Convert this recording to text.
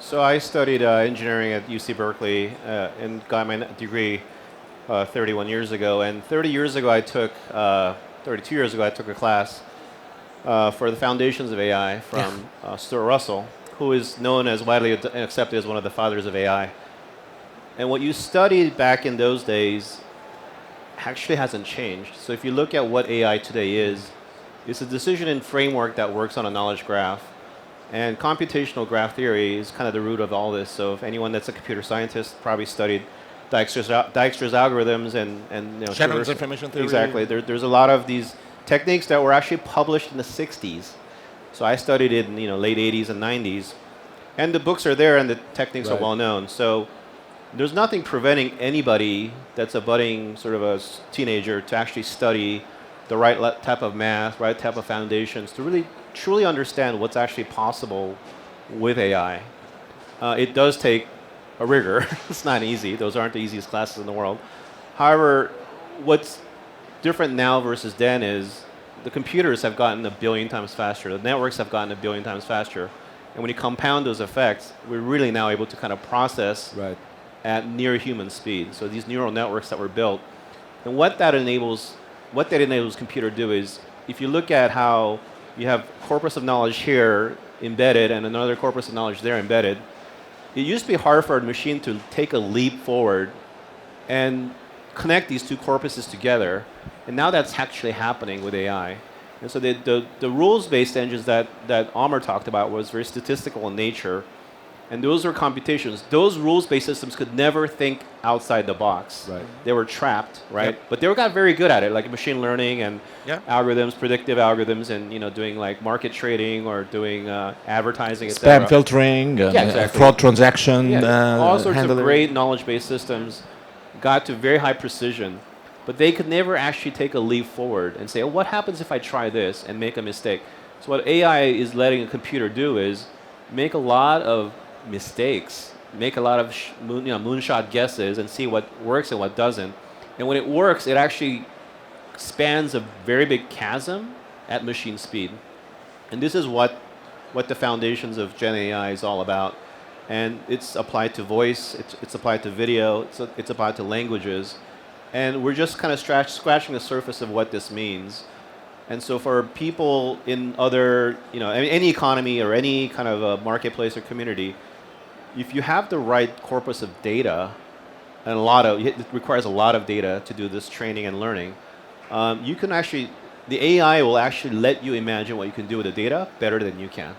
So I studied engineering at UC Berkeley and got my degree 31 years ago. And 32 years ago, I took a class for the foundations of AI from Stuart Russell, who is known as widely accepted as one of the fathers of AI. And what you studied back in those days actually hasn't changed. So if you look at what AI today is, it's a decision and framework that works on a knowledge graph. And computational graph theory is kind of the root of all this. So if anyone that's a computer scientist probably studied Dijkstra's algorithms and Shannon's information theory. Exactly. There's a lot of these techniques that were actually published in the 60s. So I studied it in late 80s and 90s. And the books are there and the techniques are well known. So there's nothing preventing anybody that's a budding sort of a teenager to actually study the right type of math, right type of foundations to really truly understand what's actually possible with AI. It does take a rigor. It's not easy. Those aren't the easiest classes in the world. However, what's different now versus then is the computers have gotten a billion times faster. The networks have gotten a billion times faster. And when you compound those effects, we're really now able to kind of process at near human speed. So these neural networks that were built. And what that enables computer to do is, if you look at how you have corpus of knowledge here embedded and another corpus of knowledge there embedded, it used to be hard for a machine to take a leap forward and connect these two corpuses together. And now that's actually happening with AI. And so the rules-based engines that Amr talked about was very statistical in nature. And those were computations. Those rules-based systems could never think outside the box. Right. They were trapped, right? But they got very good at it, like machine learning and algorithms, predictive algorithms, and doing like market trading or doing advertising, spam filtering, fraud transaction, all sorts handling. of great knowledge-based systems got to very high precision, but they could never actually take a leap forward and say, "Oh, what happens if I try this and make a mistake?" So what AI is letting a computer do is make a lot of mistakes, make a lot of moonshot guesses and see what works and what doesn't. And when it works, it actually spans a very big chasm at machine speed. And this is what the foundations of Gen AI is all about. And it's applied to voice, it's applied to video, it's applied to languages. And we're just kind of scratching the surface of what this means. And so for people in other, any economy or any kind of a marketplace or community, if you have the right corpus of data, and it requires a lot of data to do this training and learning, you can actually, the AI will actually let you imagine what you can do with the data better than you can.